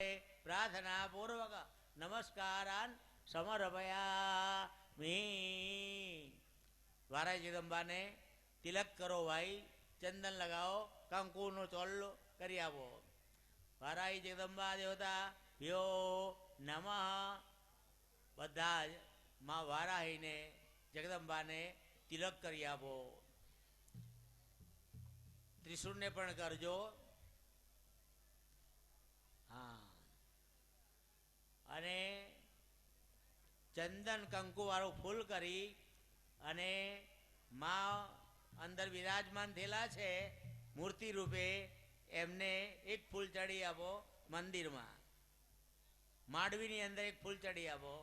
प्रार्थना पूर्वक नमस्कारान समर्पयामि। वाराई जगदंबा ने तिलक करो भाई, चंदन लगाओ, कंकु नो चोल्लो करी आवो। वाराई जगदंबा देवता यो नमः। बधा ज मां वाराही ने जगदंबा ने तिलक करी आवो। त्रिशूल ने पण करजो। हाँ, अने चंदन कंकु वाळुं फूल करी अने मां अंदर विराजमान थेला छे मूर्ति रूपे एमने एक फूल चढ़ी आपो। मंदिर में माडवीनी अंदर एक फूल चढ़ी आपो।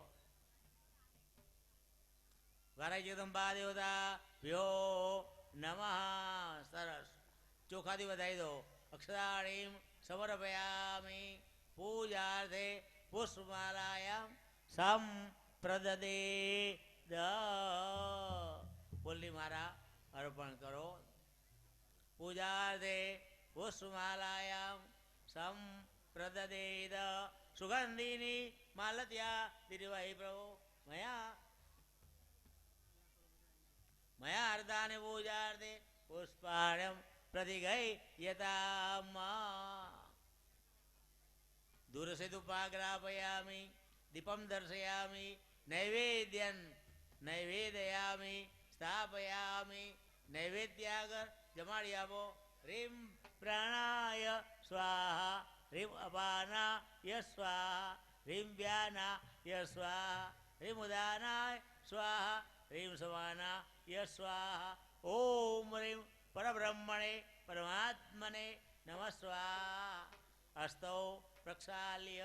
वाराई जगदंबा देवता भ्यो नमः। सरस चोखाथी बधाई दो। अक्षराणीम समर्पयामि। पूजार्थे पुष्पमालायां संप्रददे फूलनी माला अर्पण करो। पूजार्थे पुष्पमालायां संप्रददेद सुगंधिनी मालत्या दीर्घवाही प्रभु मया अर्धानि पूजार्थे पुष्पाण्यं प्रतिगै यतामा। दूरसे धूपाग्रापयामि, दीपं दर्शयामि, नैवेद्यं नैवेदयामि, स्थापयामि। नैवेद्यागर जमाड़ी आपो। ह्रीं प्राणाय स्वाहा, ह्रीं अपानाय स्वाहा, ह्रीं व्यानाय स्वाहा, ह्रीं उदानाय स्वाहा, ह्रीं समानाय स्वाहा। ओम ह्रीं परब्रह्मणे परमात्मने नमः स्वाहा। हस्तौ प्रक्षाल्य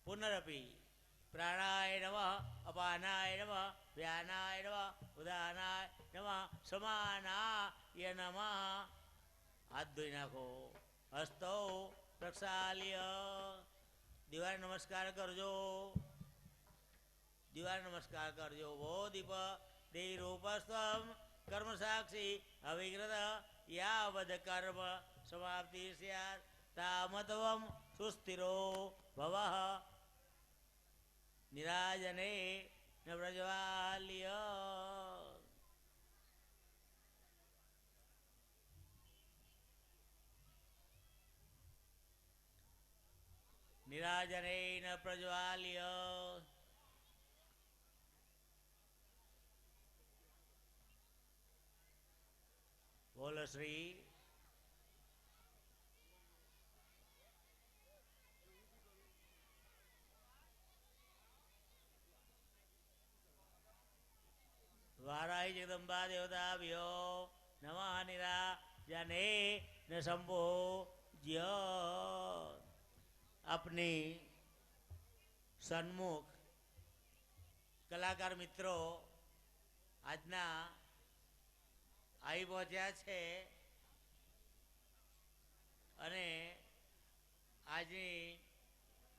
पुनरपि प्राणाय नमः, अपानाय नमः, व्यानाय नमः, उदानाय नमः, समानाय नमः। हाथ धोई नाखो। हस्तौ प्रक्षाल्य दीवार नमस्कार करजो। दीवार नमस्कार करजो। वो दीप देरूपस्थम कर्म साक्षी अविकृत यावद कर्म समाप्ति स्यात् तामतवम सुस्थिरो भवः। निराजने न प्रज्वाल्य निराजने न प्रज्वाल्य। बोलो श्री वाराही जगदंबा देवता भ्यो नमः। निराजने न संभोज्य। अपनी सन्मुख कलाकार मित्रों आजना आई पहुंचा छे अने आजनी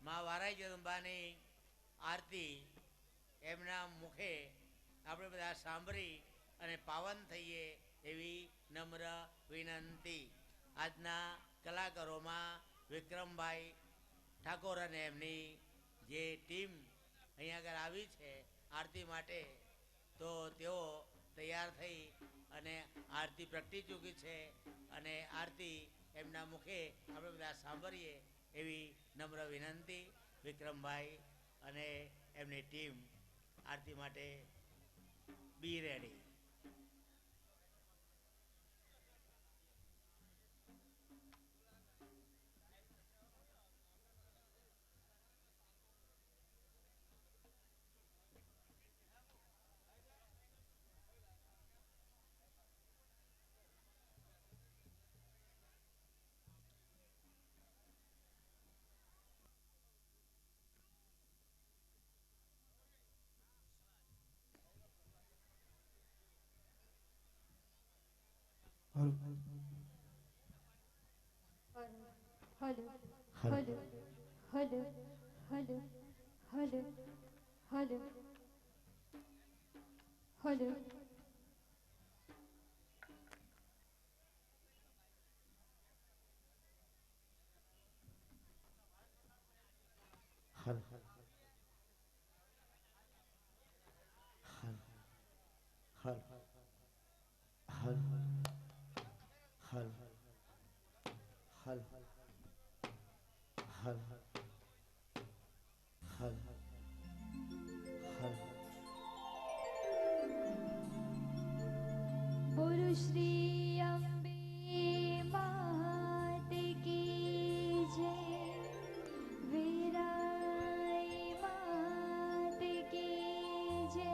मां वाराई जगदंबानी आरती एमना मुखे આપણે બધા સાંભળી અને પાવન થઈએ એવી નમ્ર વિનંતી। આજના કલાકારોમાં વિક્રમભાઈ ઠાકોર અને એમની જે ટીમ અહીંયા આગળ આવી છે આરતી માટે, તો તેઓ તૈયાર થઈ અને આરતી પ્રગટી ચૂકી છે અને આરતી એમના મુખે આપણે બધા સાંભળીએ એવી નમ્ર વિનંતી। વિક્રમભાઈ અને એમની ટીમ આરતી માટે be ready. Hello hello hello hello hello hello hello hello હલ હલ હલ હલ હલ હલ હલ હલ બોલો શ્રી અંબે માત કી જય, વીરાઈ માત કી જય.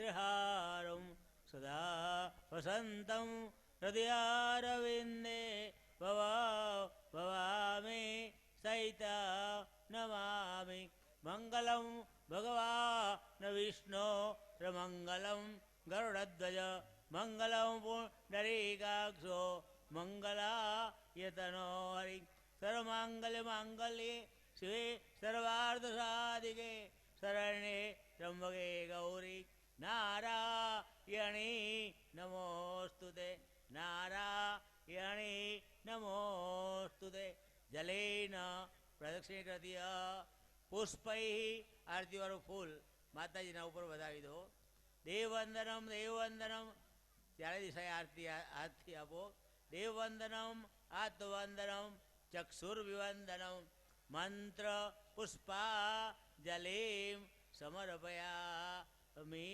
ત્રિહારમ સદા વસંતમ હૃદયારવિંદે ભવામે સહિતા નમામિ મંગલમ ભગવાન વિષ્ણુ મંગલમ ગરુડધ્વજ મંગલમ પુંડરીકાક્ષો મંગલાયતનો હરિ સર્વમાંગલ્ય માંગલ્યે શિવે સર્વાર્થ સાધિકે શરણે ત્રંબકે ગૌરી નારાયણી નમોસ્તુતે નારાયણી નમોસ્તુતે જલેન પ્રદક્ષિણીકૃત્ય પુષ્પૈ આરતીવાળું ફૂલ માતાજીના ઉપર વધાવી દો. દેવવંદનમ દેવવંદનમ ત્યારે દિશાએ આરતી હાથથી આપો. દેવવંદનમ આત્મવંદનમ ચક્ષુર્વિવંદનમ મંત્ર પુષ્પા જલેમ સમર્પયામિ.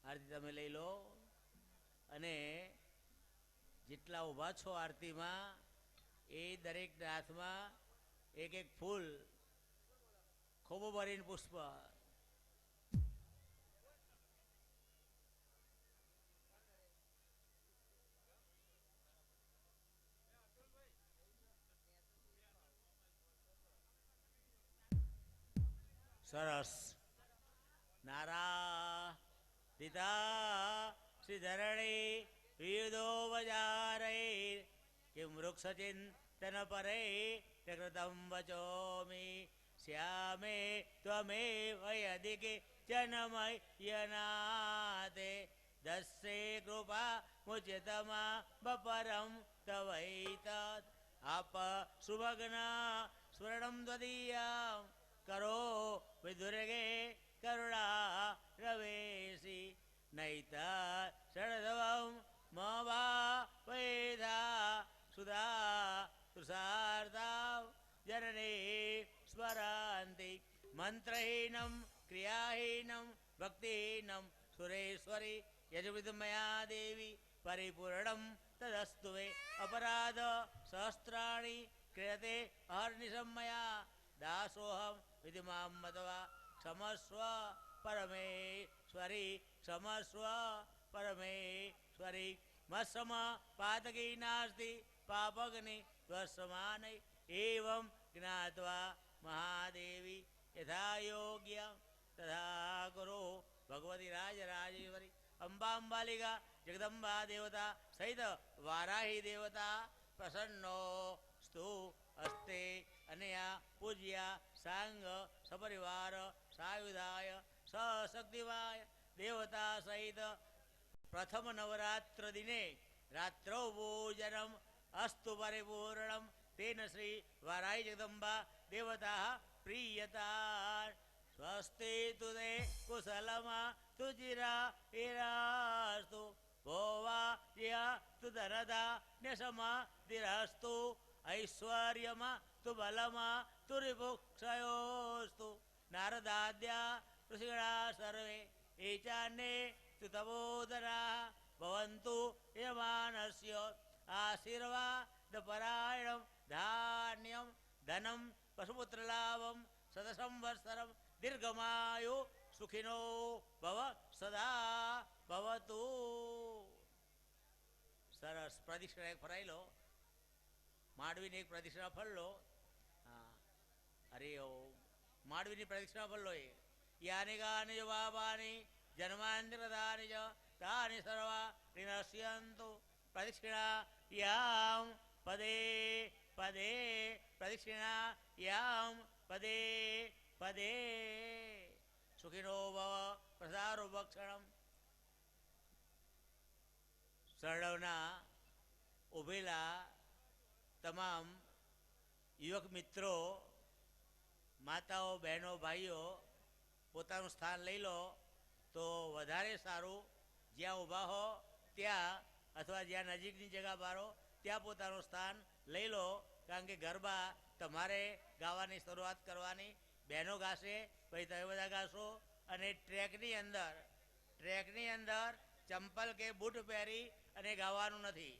આરતી તમે લઈ લો અને જેટલા ઊભા છો આરતીમાં એ દરેકના હાથમાં એક એક ફૂલ ખૂબ ભરીને પુષ્પ. સરસ. નારા પિતા શ્રી ધરણી વિવિધો બજારે કિમ વૃક્ષચિંતન પરે કૃતમ વચોમિ શ્યામે ત્વમેવ યદિકે જનમયનાતે દસ્સે કૃપા મુચિતમા બપરમ તવૈતત આપ સુભગ્ના સ્વર્ણમ ત્વદીયમ કરો વિદુર્ગે કરુણા રવેશી નૈત શરદવમ મવા વેદા સુધા તુષાર્તા જનની સ્મરંતિ મંત્રહીનમ ક્રિયાહીનમ ભક્તિહીનમ સુરેશ્વરી યજુવિદમયા દેવી પરિપૂર્ણમ તદસ્તુ વે અપરાધ સહસ્રાણી ક્રિયતે અહર્નિશમયા દાસોહમ વિધિમામ મતવા ક્ષમસ્વ પરમેશ્વરી ક્ષમસ્વ પરમેશ્વરી મત્સમ પાતકી નાસ્તિ પાપગ્નિ ત્વસમાનૈ એવં જ્ઞાત્વા મહાદેવી યથા યોગ્ય તથા ગુરુ ભગવતી રાજરાજેશ્વરી અંબાંબાલિકા જગદંબા દેવતા સહિત વારાહી દેવતા પ્રસન્નો સ્તુ અસ્તે અનયા પૂજ્યા સાંગ સપરિવાર સાયુધાય સશક્તિવાય દેવતા સહિત પ્રથમ નવરાત્ર દિને રાત્રૌ ભોજનમ અસ્તુ પરિપૂર્ણમ તેન શ્રી વારાહી જગદંબા દેવતા પ્રિયતા સ્વસ્તિ તુદે કુશલમા તુજિરા ઇરાસ્તુ ભોવા યા તુ ધનદા ન્યસમા દિરસ્તુ ऐश्वर्यमा तु बलमा तुरिभुक्षयोस्तु नारदाद्या ऋषिगणा सर्वे एचान्ये तु तवोदरा भवन्तु यमानस्य आशीर्वादपरायणं धान्यं धनं पशुपुत्रलाभं शतसंवत्सरं दीर्घमायु सुखिनो भव सदा भवतु. સરસ. પ્રદક્ષિણા એક ફરાઈ લો. માંડવીની એક પ્રદક્ષિણા ફળ લો. હા, અરે ઓ માંડવીની પ્રદક્ષિણા ફળ લો. એ યાની ગાની જ બાબાની જન્માંતરદાની જ તાની સર્વા વિનશ્યંતુ. પ્રદક્ષિણા યામ પદે પદે પ્રદક્ષિણા યામ પદે પદે સુખિનો ભવ પ્રસારો ભક્ષણમ. સરળવના ઉભેલા તમામ યુવક મિત્રો, માતાઓ, બહેનો, ભાઈઓ પોતાનું સ્થાન લઈ લો તો વધારે સારું. જ્યાં ઊભા હો ત્યાં અથવા જ્યાં નજીકની જગ્યા બારો ત્યાં પોતાનું સ્થાન લઈ લો. કારણ કે ગરબા તમારે ગાવાની શરૂઆત કરવાની. બહેનો ગાશે, પછી તમે બધા ગાશો. અને ટ્રેકની અંદર ચંપલ કે બૂટ પહેરી અને ગાવાનું નથી.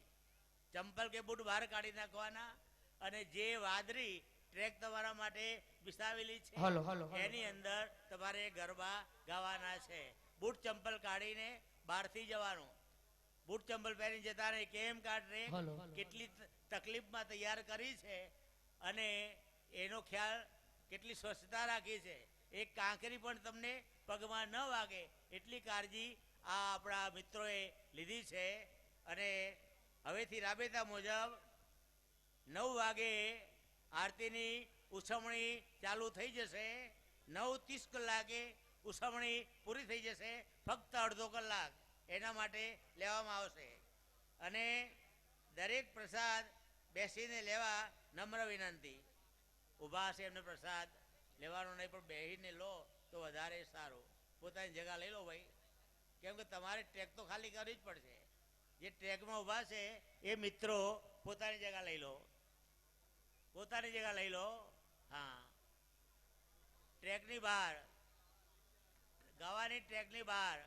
ચંપલ કે બૂટ બહાર કાઢી નાખવાના. અને જે વાદળી ટ્રેક તમારા માટે બિસાવેલી છે એની અંદર તમારે ગરબા ગાવાના છે. બૂટ ચંપલ કાઢીને બહારથી જવાનું. બૂટ ચંપલ પહેરીને જતા રહે કેમ કાઢે, કેટલી તકલીફમાં તૈયાર કરી છે અને એનો ખ્યાલ કેટલી સ્વચ્છતા રાખી છે. એક કાંકરી પણ તમને પગમાં ન વાગે એટલી કાળજી આ આપણા મિત્રોએ લીધી છે. અને હવેથી રાબેતા મુજબ 9 વાગે આરતીની ઉછમણી ચાલુ થઈ જશે. 9:30 કલાકે ઉછમણી પૂરી થઈ જશે. ફક્ત અડધો કલાક એના માટે લેવામાં આવશે. અને દરેક પ્રસાદ બેસીને લેવા નમ્ર વિનંતી. ઊભા હશે એમને પ્રસાદ લેવાનો નહીં, પણ બેસીને લો તો વધારે સારું. પોતાની જગ્યા લઈ લો ભાઈ, કેમ કે તમારે ટ્રેક તો ખાલી કરવી જ પડશે. જે ટ્રેકમાં ઊભા છે એ મિત્રો પોતાની જગ્યા લઈ લો, પોતાની જગ્યા લઈ લો. હા, ટ્રેકની બહાર ગાવાની, ટ્રેકની બહાર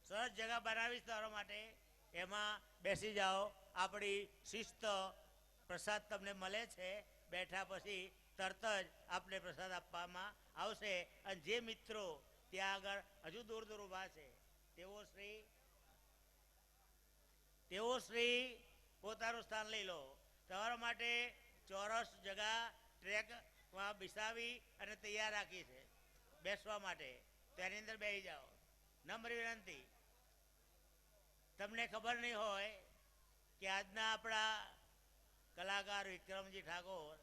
સરસ જગ્યા બનાવીશ તમારા માટે, એમાં બેસી જાઓ. આપણી શિસ્ત, પ્રસાદ તમને મળે છે, બેઠા પછી તરત જ આપણે પ્રસાદ આપવામાં આવશે. અને જે મિત્રો ત્યાં આગળ હજુ દૂર દૂર ઊભા છે તેઓ શ્રી પોતાનું સ્થાન લઈ લો. તમારા માટે ચોરસ જગા ટ્રેકમાં બિસાવી અને તૈયાર રાખી છે બેસવા માટે. તેની અંદર બેસી જાઓ. નમ્ર વિનંતી. તમને ખબર નહીં હોય કે આજના આપણા કલાકાર વિક્રમજી ઠાકોર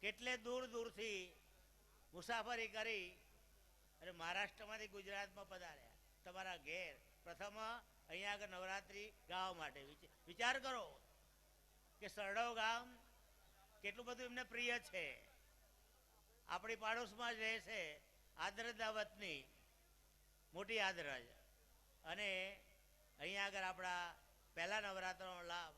કેટલે દૂર દૂરથી મુસાફરી કરી અને મહારાષ્ટ્રમાંથી ગુજરાતમાં પધાર્યા તમારા ઘેર. પ્રથમ અહીંયા આગળ નવરાત્રિ ગાવા માટે. વિચાર કરો કે સરડવ ગામ કેટલું બધું એમને પ્રિય છે. આપણી પાડોશમાં જ રહે છે, આદરજના વતની, મોટી આદરજ. અને અહીંયા આગળ આપણા પહેલા નવરાત્રનો લાભ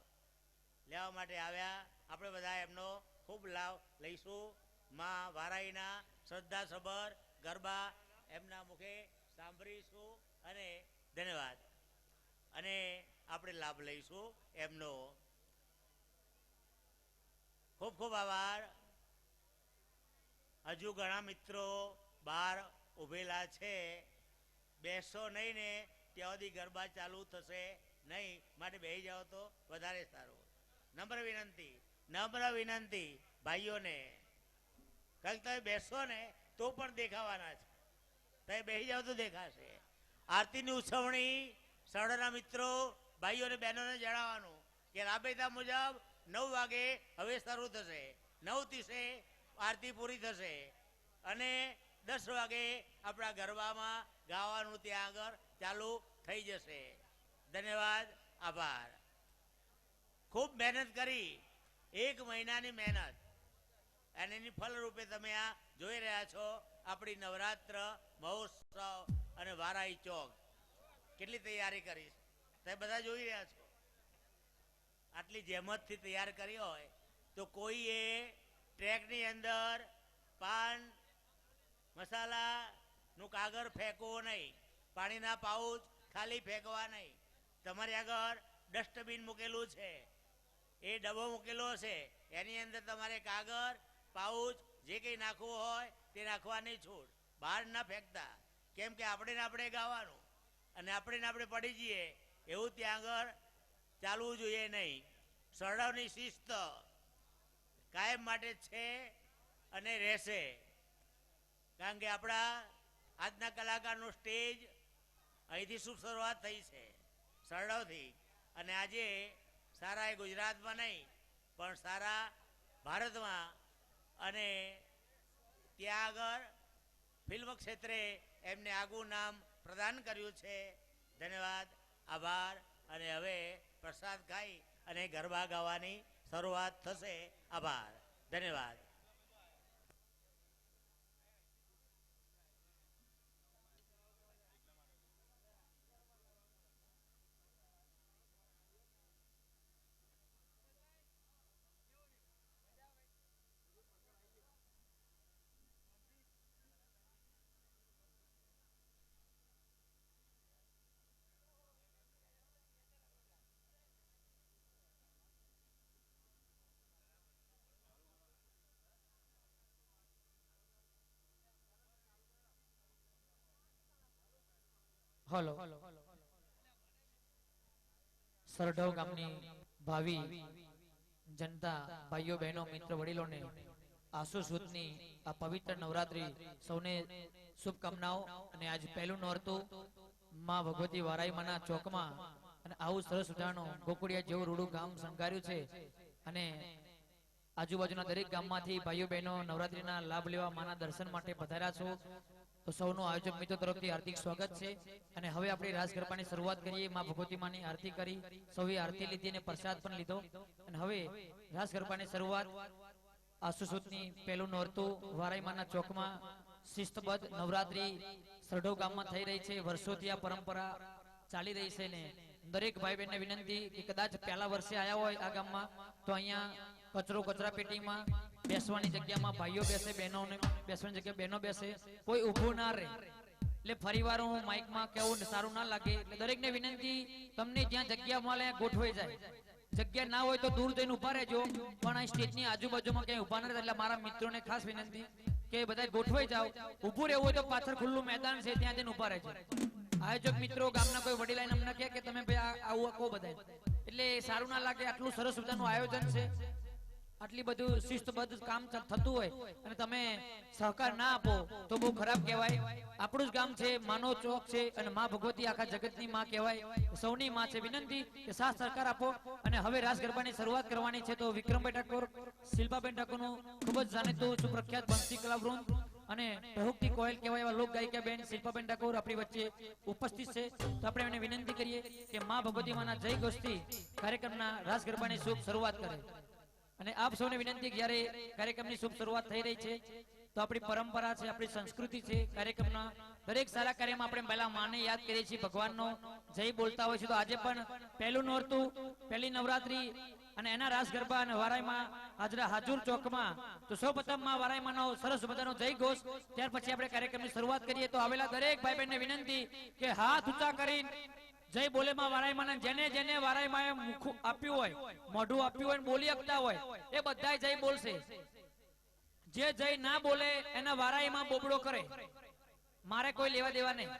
લેવા માટે આવ્યા. આપણે બધા એમનો ખૂબ લાભ લઈશું. માં વારાઈના શ્રદ્ધાસભર ગરબા એમના મુખે સાંભળીશું અને ધન્યવાદ. અને આપણે લાભ લઈશું એમનો. ખૂબ ખૂબ આભાર. હજુ ઘણા મિત્રો બહાર ઊભેલા છે. બેસો નહીં ને ત્યાં સુધી ગરબા ચાલુ થશે નહીં, માટે બેસી જાઓ તો વધારે સારું. નમ્ર વિનંતી, નમ્ર વિનંતી ભાઈઓને. કારણ કે તમે બેસો ને તો પણ દેખાવાના છે, તમે બેસી જાઓ તો દેખાશે. આરતીની ઉછવણી સરળના મિત્રો, ભાઈઓ અને બહેનોને જણાવવાનું કે રાબેતા મુજબ 9 વાગે હવે શરૂ થશે. 9:30 આરતી પૂરી થશે અને 10 વાગે આપણા ગરબામાં ગાવાનું ત્યાં આગળ ચાલુ થઈ જશે. ધન્યવાદ, આભાર. ખૂબ મહેનત કરી, 1 મહિનાની મહેનત, અને એની ફલરૂપે તમે આ જોઈ રહ્યા છો. આપણી નવરાત્ર મહોત્સવ અને વારાઈ ચોક કેટલી તૈયારી કરી છે તમે બધા જોઈ રહ્યા છો. આટલી જહેમતથી તૈયાર કરી હોય તો કોઈએ ટ્રેકની અંદર પાન મસાલાનું કાગળ ફેંકવો નહીં, પાણીના પાઉચ ખાલી ફેંકવા નહીં. તમારી આગળ ડસ્ટબિન મૂકેલું છે, એ ડબ્બો મૂકેલો છે, એની અંદર તમારે કાગળ પાઉચ જે કંઈ નાખવું હોય તે નાખવાની છૂટ. બહાર ના ફેંકતા, કેમ કે આપણે ગાવાનું અને આપણે પડી જઈએ એવું ત્યાં આગળ ચાલવું જોઈએ નહીં. સરળવની શિસ્ત કાયમ માટે છે અને રહેશે. કારણ કે આપણા આજના કલાકારનું સ્ટેજ અહીંથી શુભ શરૂઆત થઈ છે, સરળવથી. અને આજે સારા એ ગુજરાતમાં નહીં પણ સારા ભારતમાં અને ત્યાં આગળ ફિલ્મ ક્ષેત્રે એમને આગવું નામ પ્રદાન કર્યું છે. ધન્યવાદ, આભાર. અને હવે પ્રસાદ ખાઈ અને ગરબા ગાવાની શરૂઆત થશે. આભાર, ધન્યવાદ. હલો સરઢવ ગામની ભાવિ જનતા ભાઈઓ બહેનો મિત્ર વડીલોને આસો સુદની આ પવિત્ર નવરાત્રી સૌને શુભકામનાઓ અને આજ પહેલું નોરતું માં ભગવતી વારાઈમાના ચોકમાં અને આવું સરસ મજાનું ગોકુડિયા જેવું રૂડું ગામ શણગાર્યું છે અને આજુબાજુના દરેક ગામમાંથી ભાઈઓ બહેનો નવરાત્રીના લાભ લેવા માના દર્શન માટે પધાર્યા છો તો સૌનું આયોજક મિત્રો તરફથી હાર્દિક સ્વાગત છે અને હવે આપણે રાસ ગરબાની શરૂઆત કરીએ માં ભગવતી માની આરતી કરી સૌએ આરતી લીધી અને પ્રસાદ પણ લીધો અને હવે રાસ ગરબાની શરૂઆત આસો સુદની પહેલું નોરતું વારાઈમાના ચોકમાં શિસ્તબદ્ધ નવરાત્રી સરઢવ ગામમાં થઈ રહી છે વર્ષોથી આ પરંપરા ચાલી રહી છે ને દરેક ભાઈ બહેનને વિનંતી કે કદાચ પહેલા વર્ષે આવ્યા હોય આ ગામમાં તો અહીંયા કચરા પેટીમાં બેસવાની જગ્યામાં ભાઈઓ બેસે બહેનોને બેસવાની જગ્યાએ બહેનો બેસે કોઈ ઊભું ના રહે એટલે ફરીવાર હું માઇકમાં કેવું સારું ના લાગે એટલે દરેકને વિનંતી તમને જ્યાં જગ્યા મળે ગોઠવાઈ જાય જગ્યા ના હોય તો દૂર જઈને ઉભા રહેજો પણ આ સ્ટેજની આજુબાજુમાં ક્યાંય ઉભા ના રહે એટલે મારા મિત્રોને ખાસ વિનંતી કે બધા ગોઠવાઈ જાવ ઊભું રહેવું હોય તો પાછળ ખુલ્લું મેદાન છે ત્યાં જઈને ઉભા રહેજો આયોજક મિત્રો ગામના કોઈ વડીલાઈને અમને કહે કે તમે ભાઈ આવું કહો બધા એટલે સારું ના લાગે આટલું સરસ મજાનું આયોજન છે આટલી બધું શિસ્તબદ્ધ કામ થતું હોય અને તમે સહકાર ના આપો તો બહુ ખરાબ કહેવાય આપણું જ ગામ છે માનો ચોક છે અને માં ભગવતી આખા જગતની માં કહેવાય સૌની માં છે વિનંતી કે સાથ સહકાર આપો અને હવે રાસ ગરબાની શરૂઆત કરવાની છે તો વિક્રમભાઈ ઠાકોર શિલ્પાબેન ઠાકોરનું ખૂબ જ જાણીતું સુપ્રખ્યાત બંસી કલાવૃંદ અને ટહુકથી કોયલ કહેવાય એવા લોક ગાયિકા બેન શિલ્પાબેન ઠાકોર આપણી વચ્ચે ઉપસ્થિત છે તો આપણે એને વિનંતી કરીએ કે માં ભગવતી માના જય ગોષ્ઠી કાર્યક્રમના રાસ ગરબાની શુભ શરૂઆત કરે અને આપ સૌને વિનંતી જ્યારે કાર્યક્રમની શુભ શરૂઆત થઈ રહી છે તો આપણી પરંપરા છે આપણી સંસ્કૃતિ છે કાર્યક્રમના દરેક સારા કાર્યમાં આપણે પહેલા માને યાદ કરીએ છીએ ભગવાનનો જય બોલતા હોય છે તો આજે પણ પહેલું નોરતું પહેલી નવરાત્રી અને એના રાસ ગરબા અને વારાઈમાં હાજરા હાજુર ચોકમાં તો સૌપ્રથમ માં વારાઈમાંનો સરસ મજાનો જય ઘોષ ત્યાર પછી આપણે કાર્યક્રમની શરૂઆત કરીએ તો આવેલા દરેક ભાઈ બહેનને વિનંતી કે હાથ ઊંચા કરીને જય બોલે માં વારાઈમાં જેને જેને વારાઈમાં મુખ આપ્યું હોય મોઢું આપ્યું હોય બોલી શકતા હોય એ બધા જય બોલશે જે જય ના બોલે એના વારાઈમાં બોબડો કરે મારે કોઈ લેવા દેવા નહીં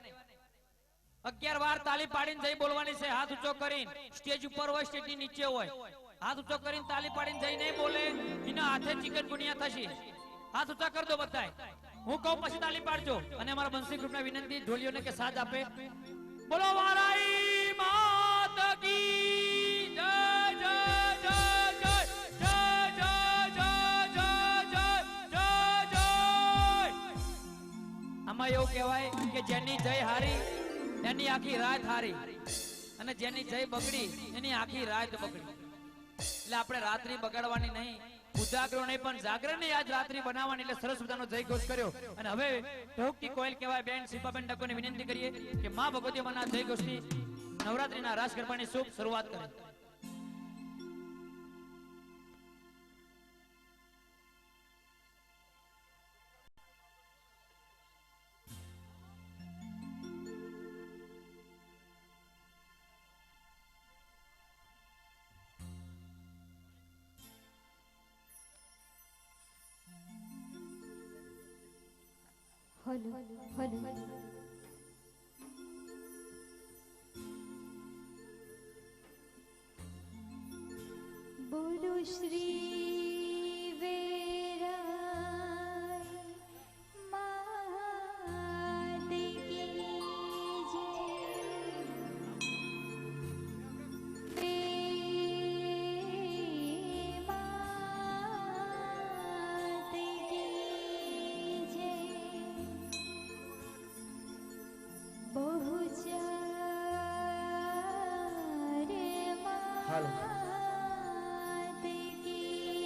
11 વાર તાળી પાડીને જય બોલવાની છે હાથ ઊંચો કરીને સ્ટેજ ઉપર હોય સ્ટેજ ની નીચે હોય હાથ ઊંચો કરીને તાળી પાડીને જય નહીં બોલે એના હાથે ચિકન ગુનિયા થશે હાથ ઊંચા કરી દો બધાય હું કહું પછી તાળી પાડજો અને અમારા બંસી ગ્રુપને વિનંતી ઢોલીઓને કે સાથ આપે બોલો વારાઈ માત કી જય જય જય જય જય જય જય જય જય જય જય આમાં એવું કહેવાય કે જેની જય હારી એની આખી રાત હારી અને જેની જય બગડી એની આખી રાત બગડી એટલે આપણે રાત્રિ બગાડવાની નહીં ઉજાગરો નહીં પણ જાગરણની આજ રાત્રિ બનાવવાની એટલે સરસ મજાનો જય ઘોષ કર્યો અને હવે ટહુકથી કોયલ કહેવાય બેન શિલ્પાબેન ઠાકોરને વિનંતી કરીએ કે માં ભગવતી માના જય ઘોષથી નવરાત્રીના રાસ ગરબાની શુભ શરૂઆત કરે હલો હલો બોલો શ્રી વેરાય માત કી જય માત કી જય હાલો માત કી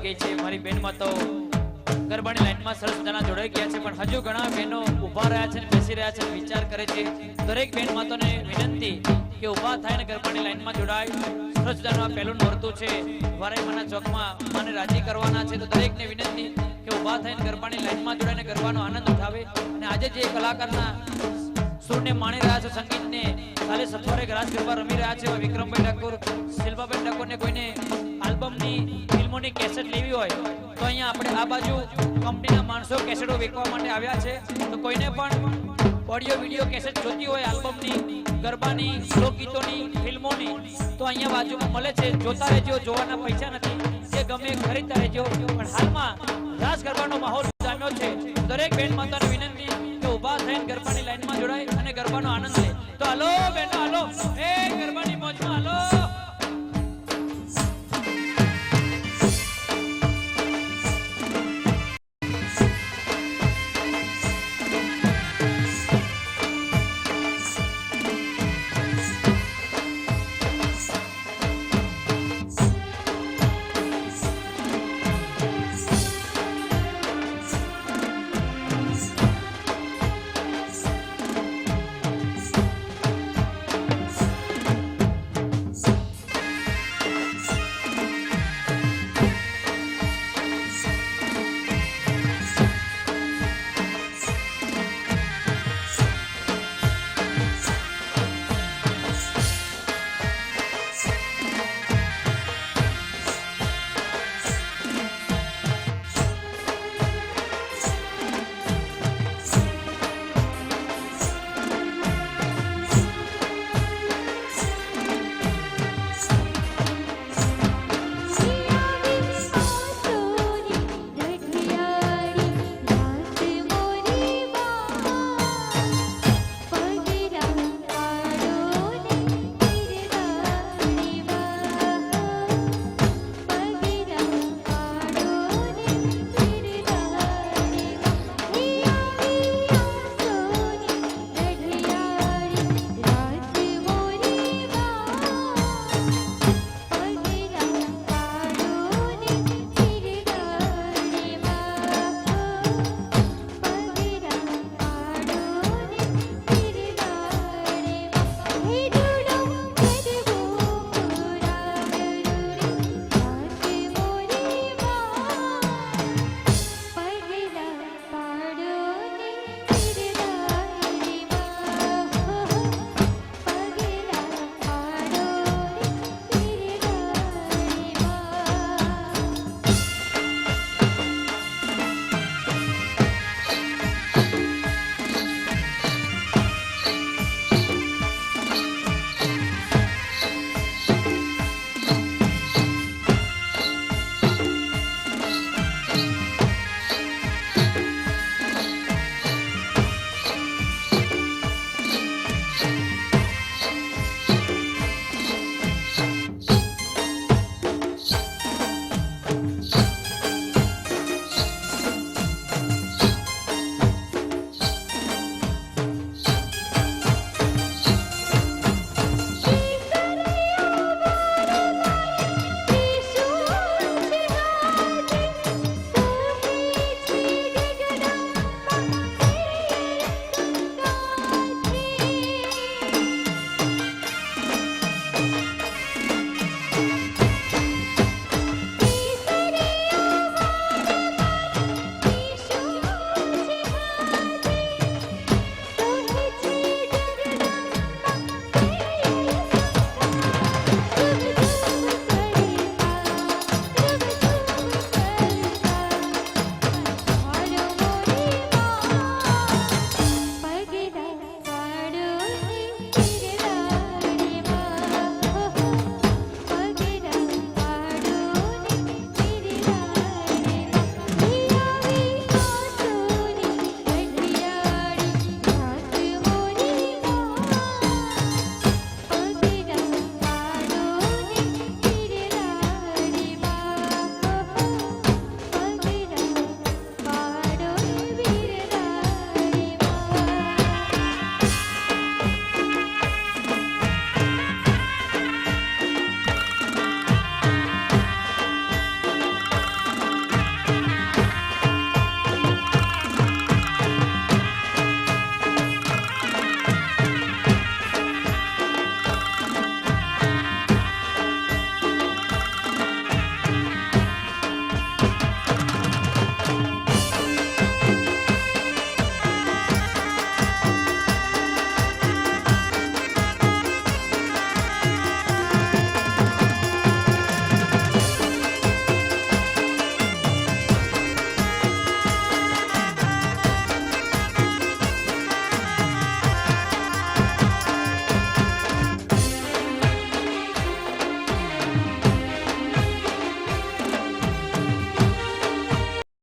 ગઈ છે મારી બહેનમાં તો ગરબાની લાઈનમાં સરસ મજાના જોડાઈ ગયા છે પણ હજુ ઘણા બહેનો ઊભા રહ્યા છે ને બેસી રહ્યા છે વિચાર કરે છે દરેક બહેન માતાને વિનંતી કે ઊભા થાય ને ગરબાની લાઈનમાં જોડાય સરસ મજાનું આ પહેલું નોરતું છે વારાઈમાના ચોકમાં મને રાજી કરવાના છે તો દરેકને વિનંતી કે ઊભા થઈને ગરબાની લાઈનમાં જોડાઈને ગરબાનો આનંદ ઉઠાવે અને આજે જે કલાકારના સુરને માણી રહ્યા છે સંગીતને કાલે સથવારે રાસ ગરબા રમી રહ્યા છે વિક્રમભાઈ ઠાકોર શિલ્પાબેન ઠાકોરને કોઈને આલ્બમની ફિલ્મોની કેસેટ લેવી હોય તો અહીંયા આપણે આ બાજુ કંપનીના માણસો કેસેટો વેચવા માટે આવ્યા છે તો કોઈને પણ ઓડિયો વિડિયો કેસેટ જોતી હોય આલ્બમની ગરબાની લોકગીતોની ફિલ્મોની તો અહીંયા બાજુમાં મળે છે જોતા રહેજો જોવાના પૈસા નથી જે ગમે ખરીદતા રહેજો પણ હાલમાં રાસ ગરબાનો માહોલ જામ્યો છે દરેક બેન માતાને વિનંતી કે ઊભા થઈને ગરબાની લાઈનમાં જોડાય અને ગરબાનો આનંદ લે તો હાલો બેનો હાલો એ ગરબાની